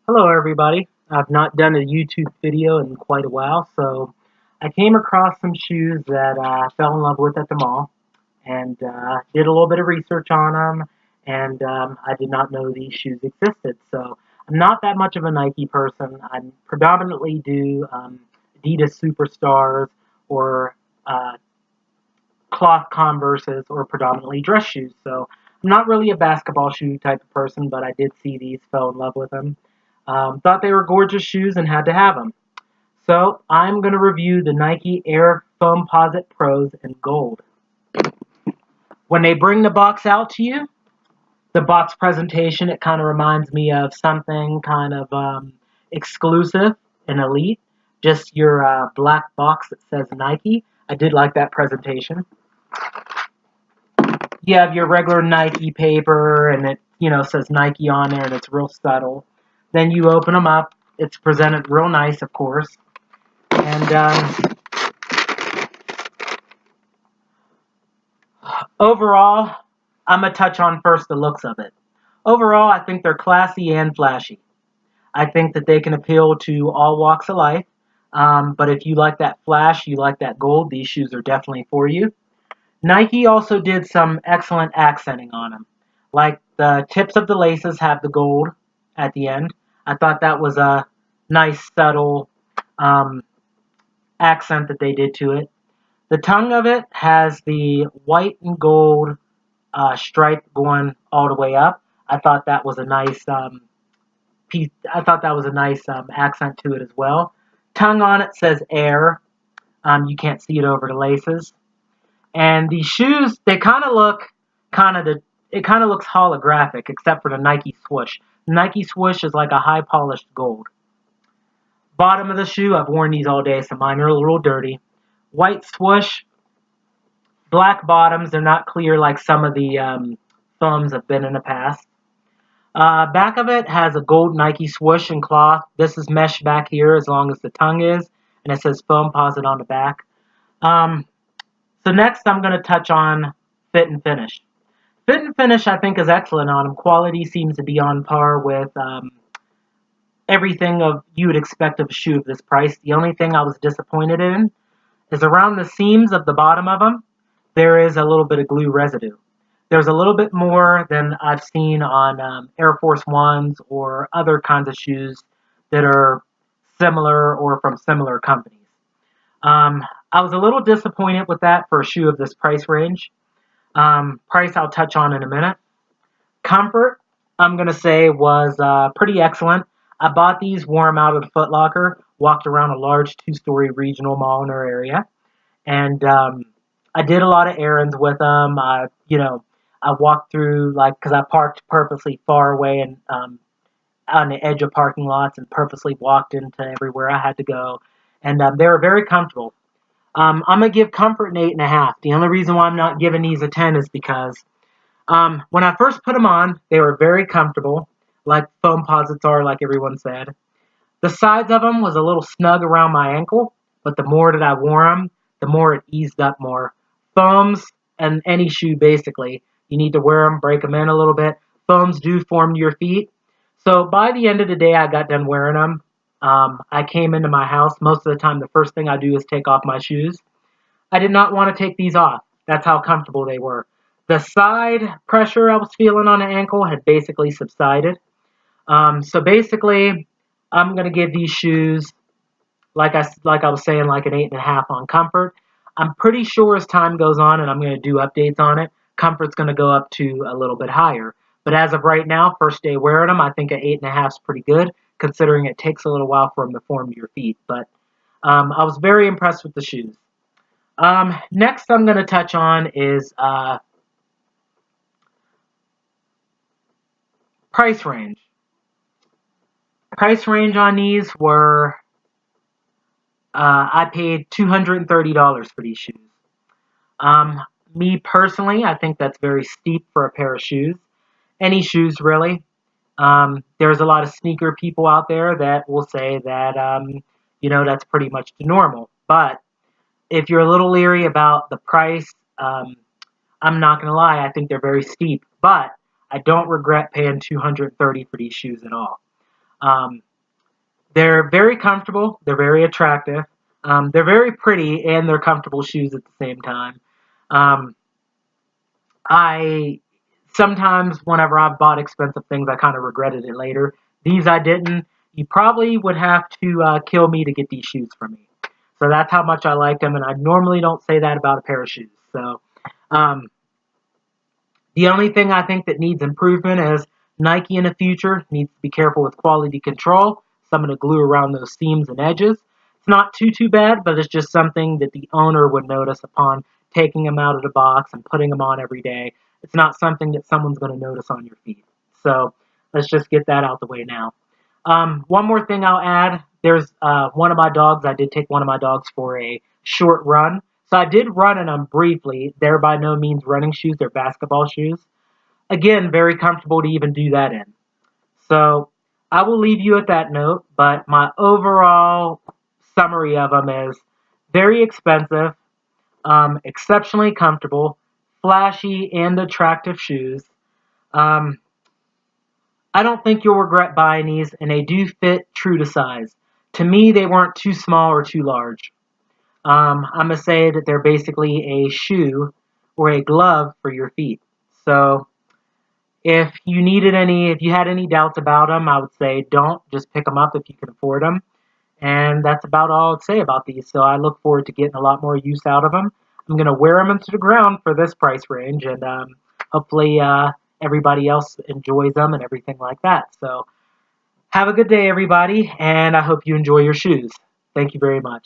Hello everybody. I've not done a YouTube video in quite a while, so I came across some shoes that I fell in love with at the mall and did a little bit of research on them, and I did not know these shoes existed. So I'm not that much of a Nike person. I predominantly do Adidas Superstars or cloth Converses or predominantly dress shoes. So I'm not really a basketball shoe type of person, but I did see these, fell in love with them. Thought they were gorgeous shoes and had to have them. So I'm going to review the Nike Air Foamposite Pros in gold. When they bring the box out to you, the box presentation, it kind of reminds me of something kind of exclusive and elite. Just your black box that says Nike. I did like that presentation. You have your regular Nike paper, and it says Nike on there, and it's real subtle. Then you open them up. It's presented real nice, of course. And overall, I'm going to touch on first the looks of it. Overall, I think they're classy and flashy. I think that they can appeal to all walks of life. But if you like that flash, you like that gold, these shoes are definitely for you. Nike also did some excellent accenting on them. Like the tips of the laces have the gold at the end. I thought that was a nice, subtle accent that they did to it. The tongue of it has the white and gold stripe going all the way up. I thought that was a nice piece. I thought that was a nice accent to it as well. Tongue on it says Air. You can't see it over the laces. And these shoes, they kind of look it kind of looks holographic, except for the Nike swoosh. The Nike swoosh is like a high polished gold. Bottom of the shoe, I've worn these all day, so mine are a little dirty. White swoosh, black bottoms. They're not clear like some of the foams have been in the past. Back of it has a gold Nike swoosh and cloth. This is mesh back here as long as the tongue is, and it says Foamposite on the back. So next I'm going to touch on fit and finish. Fit and finish I think is excellent on them. Quality seems to be on par with everything of you would expect of a shoe of this price. The only thing I was disappointed in is around the seams of the bottom of them, there is a little bit of glue residue. There's a little bit more than I've seen on Air Force Ones or other kinds of shoes that are similar or from similar companies. I was a little disappointed with that for a shoe of this price range. Price I'll touch on in a minute. Comfort, I'm going to say, was pretty excellent. I bought these, wore them out of the Foot Locker, walked around a large two-story regional mall in our area, and I did a lot of errands with them. I walked through, because I parked purposely far away and on the edge of parking lots and purposely walked into everywhere I had to go, and they were very comfortable. I'm going to give comfort an 8.5. The only reason why I'm not giving these a 10 is because when I first put them on, they were very comfortable, like Foamposites are, like everyone said. The sides of them was a little snug around my ankle, but the more that I wore them, the more it eased up more. Foams, and any shoe basically, you need to wear them, break them in a little bit. Foams do form to your feet. So by the end of the day, I got done wearing them. I came into my house. Most of the time, the first thing I do is take off my shoes. I did not want to take these off. That's how comfortable they were. The side pressure I was feeling on the ankle had basically subsided. So basically, I'm going to give these shoes, like I was saying, like an 8.5 on comfort. I'm pretty sure as time goes on, and I'm going to do updates on it, comfort's going to go up to a little bit higher. But as of right now, first day wearing them, I think an 8.5 is pretty good, considering it takes a little while for them to form to your feet. But I was very impressed with the shoes. Next I'm going to touch on is price range. Price range on these were, I paid $230 for these shoes. Me personally, I think that's very steep for a pair of shoes. Any shoes, really. There's a lot of sneaker people out there that will say that, that's pretty much the normal. But if you're a little leery about the price, I'm not going to lie, I think they're very steep. But I don't regret paying $230 for these shoes at all. They're very comfortable. They're very attractive. They're very pretty, and they're comfortable shoes at the same time. Um, I sometimes, whenever I've bought expensive things, I kind of regretted it later. These I didn't. You probably would have to kill me to get these shoes from me. So that's how much I like them, and I normally don't say that about a pair of shoes. So um, the only thing I think that needs improvement is Nike in the future needs to be careful with quality control. Some of the glue around those seams and edges. It's not too bad, but it's just something that the owner would notice upon taking them out of the box and putting them on every day. It's not something that someone's going to notice on your feet. So let's just get that out the way now. One more thing I'll add. There's one of my dogs. I did take one of my dogs for a short run. So I did run in them briefly. They're by no means running shoes. They're basketball shoes. Again, very comfortable to even do that in. So I will leave you at that note, but my overall summary of them is very expensive, exceptionally comfortable, flashy, and attractive shoes. Um, I don't think you'll regret buying these, and they do fit true to size. To me, they weren't too small or too large. I'm going to say that they're basically a shoe or a glove for your feet. So if you had any doubts about them, I would say don't. Just pick them up if you can afford them. And that's about all I'd say about these. So I look forward to getting a lot more use out of them. I'm going to wear them into the ground for this price range, and hopefully everybody else enjoys them and everything like that. So have a good day, everybody, and I hope you enjoy your shoes. Thank you very much.